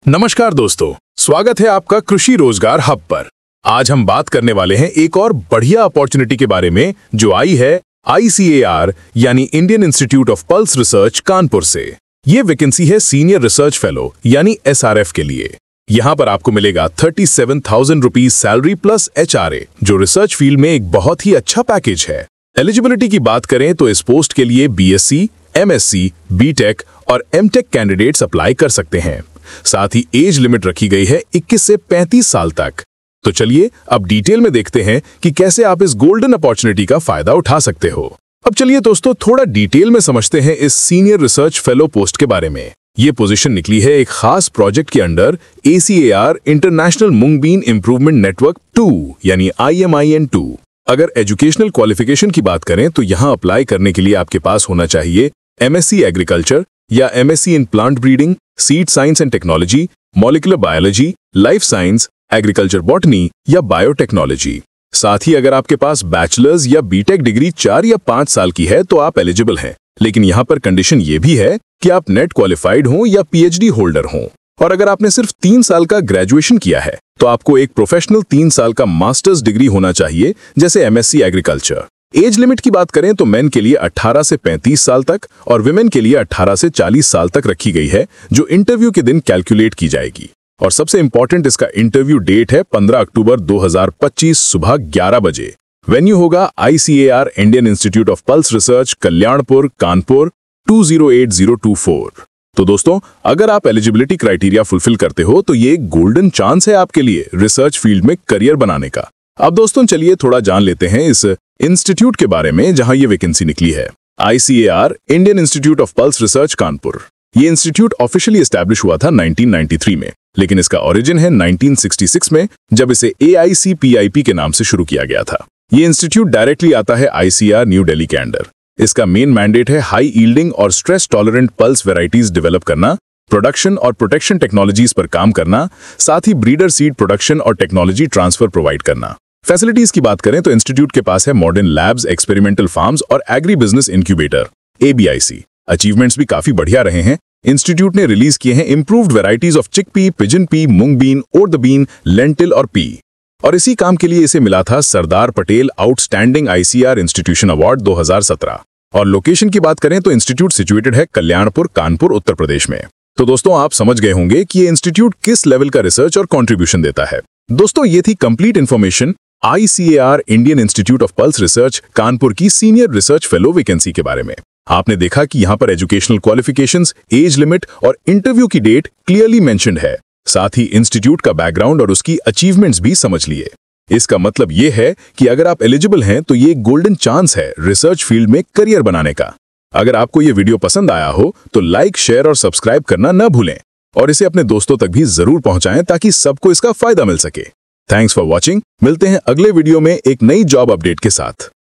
नमस्कार दोस्तों, स्वागत है आपका कृषि रोजगार हब पर। आज हम बात करने वाले हैं एक और बढ़िया अपॉर्चुनिटी के बारे में जो आई है ICAR यानी Indian institute of pulse research Kanpur से। ये वैकेंसी है सीनियर रिसर्च फेलो यानी SRF के लिए। यहाँ पर आपको मिलेगा 37,000 रुपीज सैलरी प्लस HRA, जो रिसर्च फील्ड में एक बहुत ही अच्छा पैकेज है। एलिजिबिलिटी की बात करें तो इस पोस्ट के लिए BSc, MSc, BTech और MTech कैंडिडेट्स अप्लाई कर सकते हैं। साथ ही एज लिमिट रखी गई है 21 से 35 साल तक। तो चलिए अब डिटेल में देखते हैं कि कैसे आप इस गोल्डन अपॉर्चुनिटी का फायदा उठा सकते हो। अब चलिए दोस्तों थोड़ा डिटेल में समझते हैं इस सीनियर रिसर्च फेलो पोस्ट के बारे में। ये पोजीशन निकली है एक खास प्रोजेक्ट के under ACAR international mungbean improvement network 2 यानी IMIN2। अगर एजुकेशनल क्वालिफिकेशन की बात करें तो यहाँ अप्लाई करने के लिए आपके पास होना चाहिए MSc एग्रीकल्चर या MSc in plant breeding, seed science and technology, molecular biology, life science, agriculture botany या बायोटेक्नोलॉजी। साथ ही अगर आपके पास बैचलर्स या बीटेक डिग्री 4 या 5 साल की है तो आप एलिजिबल हैं। लेकिन यहाँ पर कंडीशन ये भी है कि आप नेट क्वालिफाइड हों या PhD होल्डर हों। और अगर आपने सिर्फ 3 साल का ग्रेजुएशन किया है तो आपको एक प्रोफेशनल 3 साल का मास्टर्स डिग्री होना चाहिए, जैसे MSc एग्रीकल्चर। एज लिमिट की बात करें तो मेन के लिए 18 से 35 साल तक और विमेन के लिए 18 से 40 साल तक रखी गई है, जो इंटरव्यू के दिन कैलकुलेट की जाएगी। और सबसे इंपॉर्टेंट इसका इंटरव्यू डेट है 15 अक्टूबर 2025 सुबह 11 बजे। वेन्यू होगा ICAR Indian institute of pulse research, Kalyanpur, Kanpur 208024। तो दोस्तों अगर आप एलिजिबिलिटी क्राइटेरिया फुलफिल करते हो तो ये एक गोल्डन चांस है आपके लिए रिसर्च फील्ड में करियर बनाने का। अब दोस्तों चलिए थोड़ा जान लेते हैं इस इंस्टीट्यूट के बारे में जहां ये वैकेंसी निकली है। ICAR Indian institute of pulse research Kanpur. ये इंस्टीट्यूट ऑफिशियली एस्टैब्लिश हुआ था 1993 में, लेकिन इसका ओरिजिन है 1966 में, जब इसे AICPIP के नाम से शुरू किया गया था। ये इंस्टीट्यूट डायरेक्टली आता है ICAR न्यू दिल्ली के अंडर। इसका मेन मैंडेट है हाई यील्डिंग और stress tolerant pulse varieties develop करना, प्रोडक्शन और प्रोटेक्शन टेक्नोलॉजीज पर काम करना, साथ ही ब्रीडर सीड प्रोडक्शन और टेक्नोलॉजी ट्रांसफर प्रोवाइड करना। फैसिलिटीज की बात करें तो इंस्टीट्यूट के पास है मॉडर्न लैब्स, एक्सपेरिमेंटल फार्म्स और agri business incubator ABIC। Achievements भी काफी बढ़िया रहे हैं। इंस्टीट्यूट ने रिलीज किए हैं improved varieties of chickpea, pigeon pea, moong bean, ओट द बीन, लेंटिल और पी। और इसी काम के लिए इसे मिला था Sardar Patel outstanding ICAR institution award 2017। और लोकेशन की बात करें तो इंस्टीट्यूट सिचुएटेड है कल्याणपुर, कानपुर, उत्तर प्रदेश में। तो दोस्तों आप समझ गए होंगे कि ये इंस्टीट्यूट किस लेवल का रिसर्च और कंट्रीब्यूशन देता है। दोस्तों ये थी complete information ICAR Indian institute of pulse research Kanpur की सीनियर रिसर्च फेलो वैकेंसी के बारे में। आपने देखा कि यहाँ पर एजुकेशनल क्वालिफिकेशंस, एज लिमिट और इंटरव्यू की डेट क्लियरली मेंशन्ड है। साथ ही इंस्टीट्यूट का बैकग्राउंड और उसकी अचीवमेंट्स भी समझ लिए। इसका मतलब ये है कि अगर आप एलिजिबल हैं तो ये एक गोल्डन चांस है रिसर्च फील्ड में करियर बनाने का। अगर आपको ये वीडियो पसंद आया हो तो लाइक, शेयर और सब्सक्राइब करना न भूलें और इसे अपने दोस्तों तक भी जरूर पहुंचाएं ताकि सबको इसका फायदा मिल सके। Thanks for watching. मिलते हैं अगले वीडियो में एक नई जॉब अपडेट के साथ।